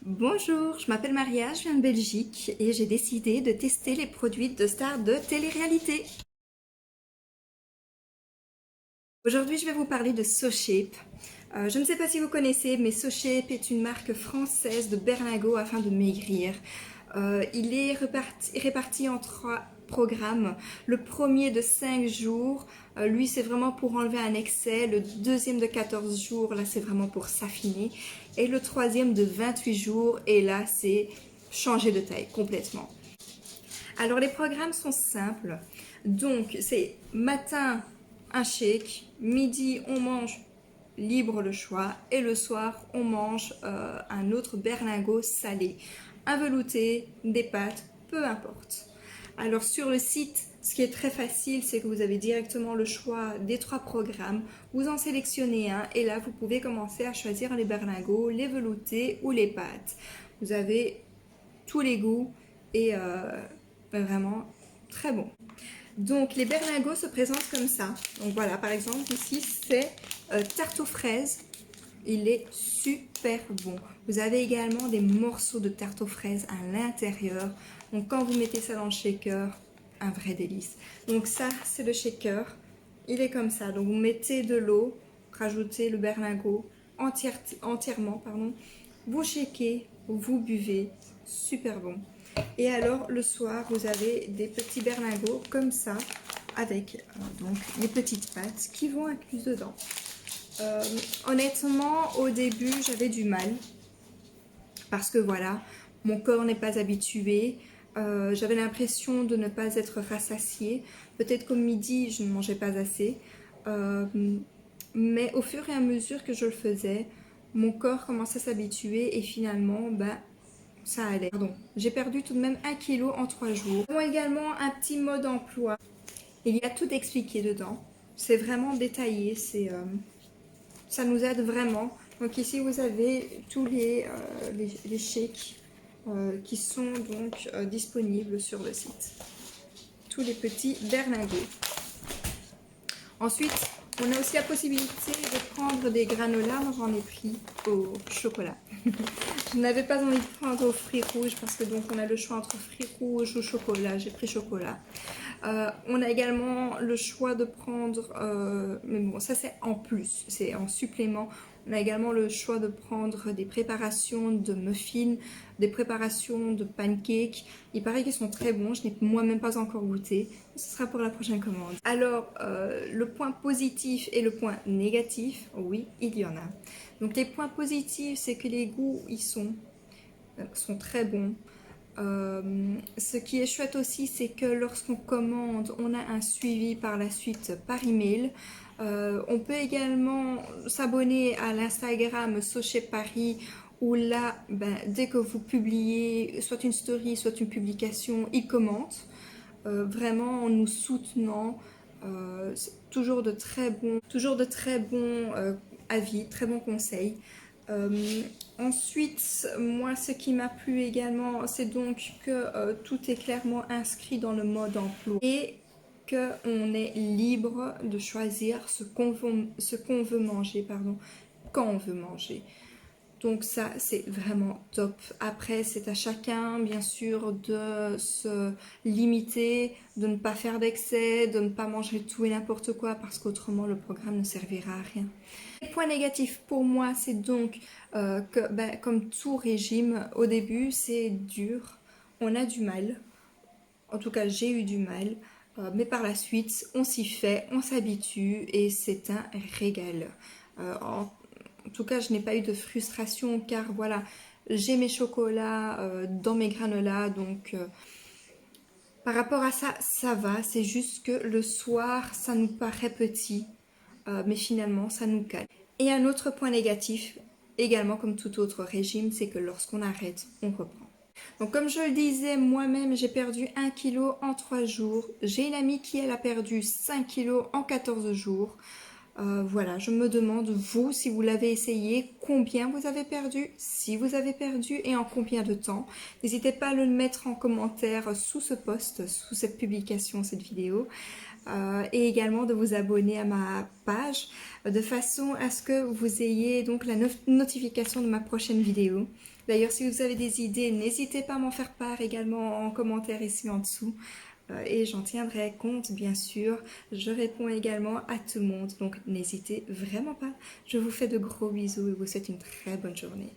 Bonjour, je m'appelle Maria, je viens de Belgique et j'ai décidé de tester les produits de stars de télé-réalité. Aujourd'hui, je vais vous parler de SoShape. Je ne sais pas si vous connaissez, mais SoShape est une marque française de berlingots afin de maigrir. Il est réparti en 3 programmes. Le premier de 5 jours, lui c'est vraiment pour enlever un excès. Le deuxième de 14 jours, là c'est vraiment pour s'affiner. Et le troisième de 28 jours, et là c'est changer de taille complètement. Alors les programmes sont simples. Donc c'est matin un shake, midi on mange libre le choix et le soir on mange un autre berlingot salé, un velouté, des pâtes, peu importe. Alors sur le site, ce qui est très facile, c'est que vous avez directement le choix des 3 programmes, vous en sélectionnez un et là vous pouvez commencer à choisir les berlingots, les veloutés ou les pâtes. Vous avez tous les goûts et vraiment très bon. Donc les berlingots se présentent comme ça. Donc voilà, par exemple ici c'est tarte aux fraises. Il est super bon. Vous avez également des morceaux de tarte aux fraises à l'intérieur. Donc quand vous mettez ça dans le shaker, un vrai délice. Donc ça c'est le shaker. Il est comme ça. Donc vous mettez de l'eau, rajoutez le berlingot entièrement, pardon. Vous shakez, vous buvez. Super bon. Et alors le soir, vous avez des petits berlingots comme ça, avec donc les petites pâtes qui vont incluses dedans. Honnêtement, au début, j'avais du mal parce que voilà, mon corps n'est pas habitué. J'avais l'impression de ne pas être rassasiée. Peut-être qu'au midi, je ne mangeais pas assez. Mais au fur et à mesure que je le faisais, mon corps commençait à s'habituer et finalement, bah, ça allait. Pardon, j'ai perdu tout de même 1 kg en 3 jours. Nous avons également un petit mode d'emploi. Il y a tout expliqué dedans. C'est vraiment détaillé. Ça nous aide vraiment. Donc ici, vous avez tous les shakes qui sont donc disponibles sur le site. Tous les petits berlingots. Ensuite, on a aussi la possibilité de prendre des granolas. Moi, j'en ai pris au chocolat. Je n'avais pas envie de prendre aux fruits rouges parce que donc on a le choix entre fruits rouges ou chocolat. J'ai pris chocolat. On a également le choix de prendre, mais bon, ça c'est en plus, c'est en supplément. On a également le choix de prendre des préparations de muffins, des préparations de pancakes. Il paraît qu'ils sont très bons, je n'ai moi-même pas encore goûté. Ce sera pour la prochaine commande. Alors, le point positif et le point négatif, oui, il y en a. Donc les points positifs, c'est que les goûts, ils sont très bons. Ce qui est chouette aussi, c'est que lorsqu'on commande, on a un suivi par la suite par email. On peut également s'abonner à l'Instagram SoShape Paris où là, ben, dès que vous publiez soit une story, soit une publication, ils commentent. Vraiment en nous soutenant. Toujours de très bons avis, très bons conseils. Ensuite, moi, ce qui m'a plu également, c'est donc que tout est clairement inscrit dans le mode emploi et qu'on est libre de choisir ce qu'on veut manger, pardon, quand on veut manger. Donc ça, c'est vraiment top. Après, c'est à chacun, bien sûr, de se limiter, de ne pas faire d'excès, de ne pas manger tout et n'importe quoi, parce qu'autrement, le programme ne servira à rien. Les points négatifs pour moi, c'est donc que, ben, comme tout régime, au début, c'est dur. On a du mal. En tout cas, j'ai eu du mal. Mais par la suite, on s'y fait, on s'habitue et c'est un régal. En tout cas, je n'ai pas eu de frustration car voilà, j'ai mes chocolats dans mes granolas. Donc, par rapport à ça, ça va. C'est juste que le soir, ça nous paraît petit. Mais finalement, ça nous calme. Et un autre point négatif, également comme tout autre régime, c'est que lorsqu'on arrête, on reprend. Donc comme je le disais, moi-même j'ai perdu 1 kg en 3 jours. J'ai une amie qui elle a perdu 5 kg en 14 jours. Voilà, je me demande, vous, si vous l'avez essayé, combien vous avez perdu, si vous avez perdu et en combien de temps. N'hésitez pas à le mettre en commentaire sous ce post, sous cette publication, cette vidéo. et également de vous abonner à ma page de façon à ce que vous ayez donc la notification de ma prochaine vidéo. D'ailleurs, si vous avez des idées, n'hésitez pas à m'en faire part également en commentaire ici en dessous. Et j'en tiendrai compte, bien sûr. Je réponds également à tout le monde, donc n'hésitez vraiment pas. Je vous fais de gros bisous et vous souhaite une très bonne journée.